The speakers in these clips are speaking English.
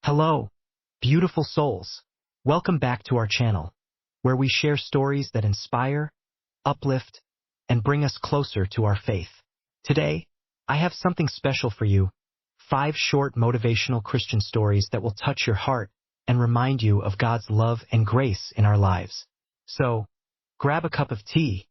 Hello, beautiful souls. Welcome back to our channel, where we share stories that inspire, uplift, and bring us closer to our faith. Today, I have something special for you, 5 short motivational Christian stories that will touch your heart and remind you of God's love and grace in our lives. So, grab a cup of tea,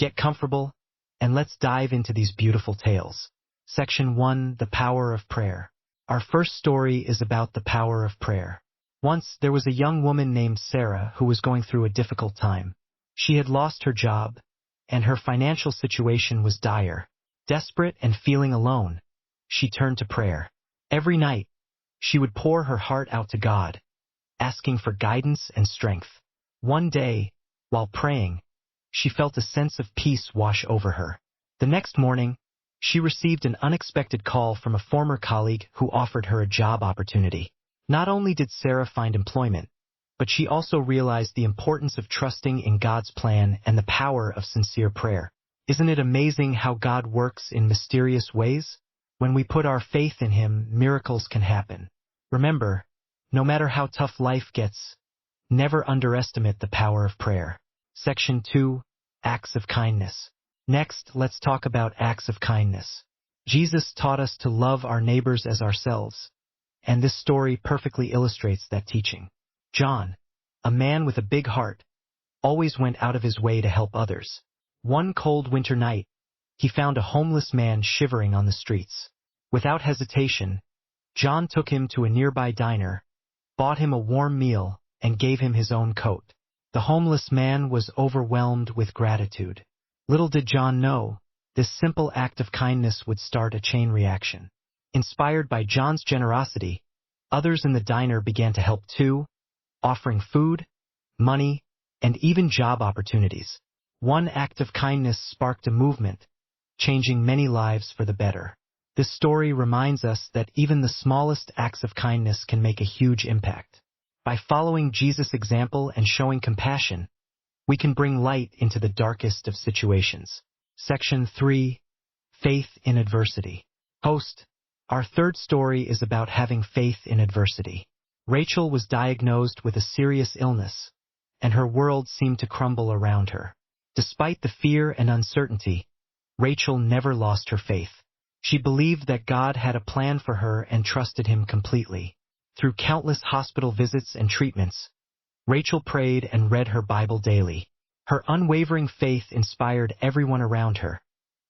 get comfortable, and let's dive into these beautiful tales. Section 1, The Power of Prayer. Our first story is about the power of prayer. Once, there was a young woman named Sarah who was going through a difficult time. She had lost her job, and her financial situation was dire. Desperate and feeling alone, she turned to prayer. Every night, she would pour her heart out to God, asking for guidance and strength. One day, while praying, she felt a sense of peace wash over her. The next morning, she received an unexpected call from a former colleague who offered her a job opportunity. Not only did Sarah find employment, but she also realized the importance of trusting in God's plan and the power of sincere prayer. Isn't it amazing how God works in mysterious ways? When we put our faith in Him, miracles can happen. Remember, no matter how tough life gets, never underestimate the power of prayer. Section 2, Acts of Kindness. Next, let's talk about acts of kindness. Jesus taught us to love our neighbors as ourselves, and this story perfectly illustrates that teaching. John, a man with a big heart, always went out of his way to help others. One cold winter night, he found a homeless man shivering on the streets. Without hesitation, John took him to a nearby diner, bought him a warm meal, and gave him his own coat. The homeless man was overwhelmed with gratitude. Little did John know, this simple act of kindness would start a chain reaction. Inspired by John's generosity, others in the diner began to help too, offering food, money, and even job opportunities. One act of kindness sparked a movement, changing many lives for the better. This story reminds us that even the smallest acts of kindness can make a huge impact. By following Jesus' example and showing compassion, we can bring light into the darkest of situations. Section 3, Faith in Adversity. Host, our third story is about having faith in adversity. Rachel was diagnosed with a serious illness, and her world seemed to crumble around her. Despite the fear and uncertainty, Rachel never lost her faith. She believed that God had a plan for her and trusted Him completely. Through countless hospital visits and treatments, Rachel prayed and read her Bible daily. Her unwavering faith inspired everyone around her,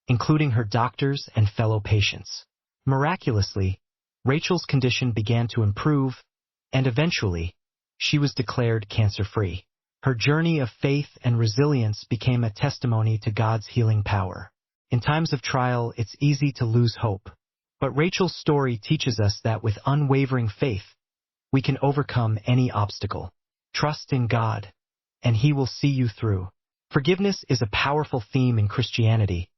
including her doctors and fellow patients. Miraculously, Rachel's condition began to improve, and eventually, she was declared cancer-free. Her journey of faith and resilience became a testimony to God's healing power. In times of trial, it's easy to lose hope, but Rachel's story teaches us that with unwavering faith, we can overcome any obstacle. Trust in God, and He will see you through. Forgiveness is a powerful theme in Christianity,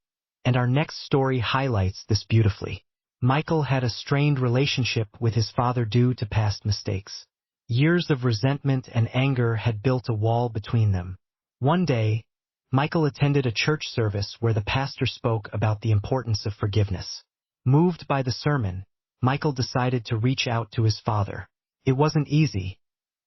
and our next story highlights this beautifully. Michael had a strained relationship with his father due to past mistakes. Years of resentment and anger had built a wall between them. One day, Michael attended a church service where the pastor spoke about the importance of forgiveness. Moved by the sermon, Michael decided to reach out to his father. It wasn't easy,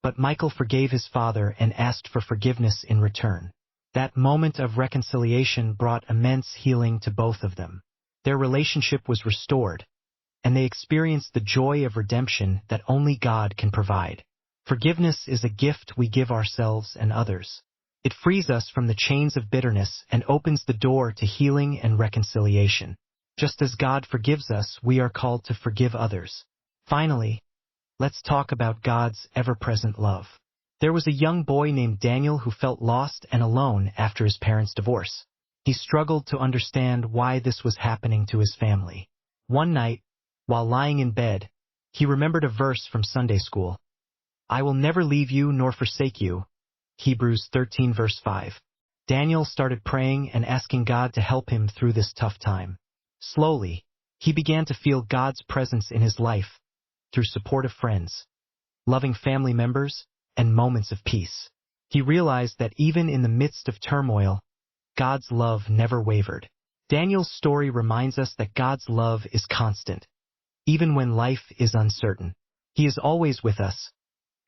but Michael forgave his father and asked for forgiveness in return. That moment of reconciliation brought immense healing to both of them. Their relationship was restored, and they experienced the joy of redemption that only God can provide. Forgiveness is a gift we give ourselves and others. It frees us from the chains of bitterness and opens the door to healing and reconciliation. Just as God forgives us, we are called to forgive others. Finally, let's talk about God's ever-present love. There was a young boy named Daniel who felt lost and alone after his parents' divorce. He struggled to understand why this was happening to his family. One night, while lying in bed, he remembered a verse from Sunday school. I will never leave you nor forsake you. Hebrews 13 verse 5. Daniel started praying and asking God to help him through this tough time. Slowly, he began to feel God's presence in his life, through supportive friends, loving family members, and moments of peace. He realized that even in the midst of turmoil, God's love never wavered. Daniel's story reminds us that God's love is constant, even when life is uncertain. He is always with us,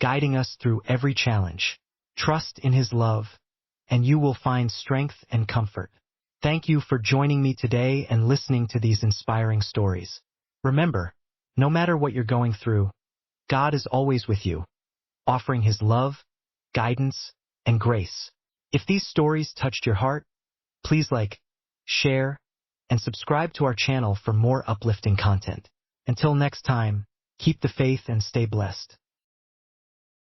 guiding us through every challenge. Trust in His love, and you will find strength and comfort. Thank you for joining me today and listening to these inspiring stories. Remember, no matter what you're going through, God is always with you, offering His love, guidance, and grace. If these stories touched your heart, please like, share, and subscribe to our channel for more uplifting content. Until next time, keep the faith and stay blessed.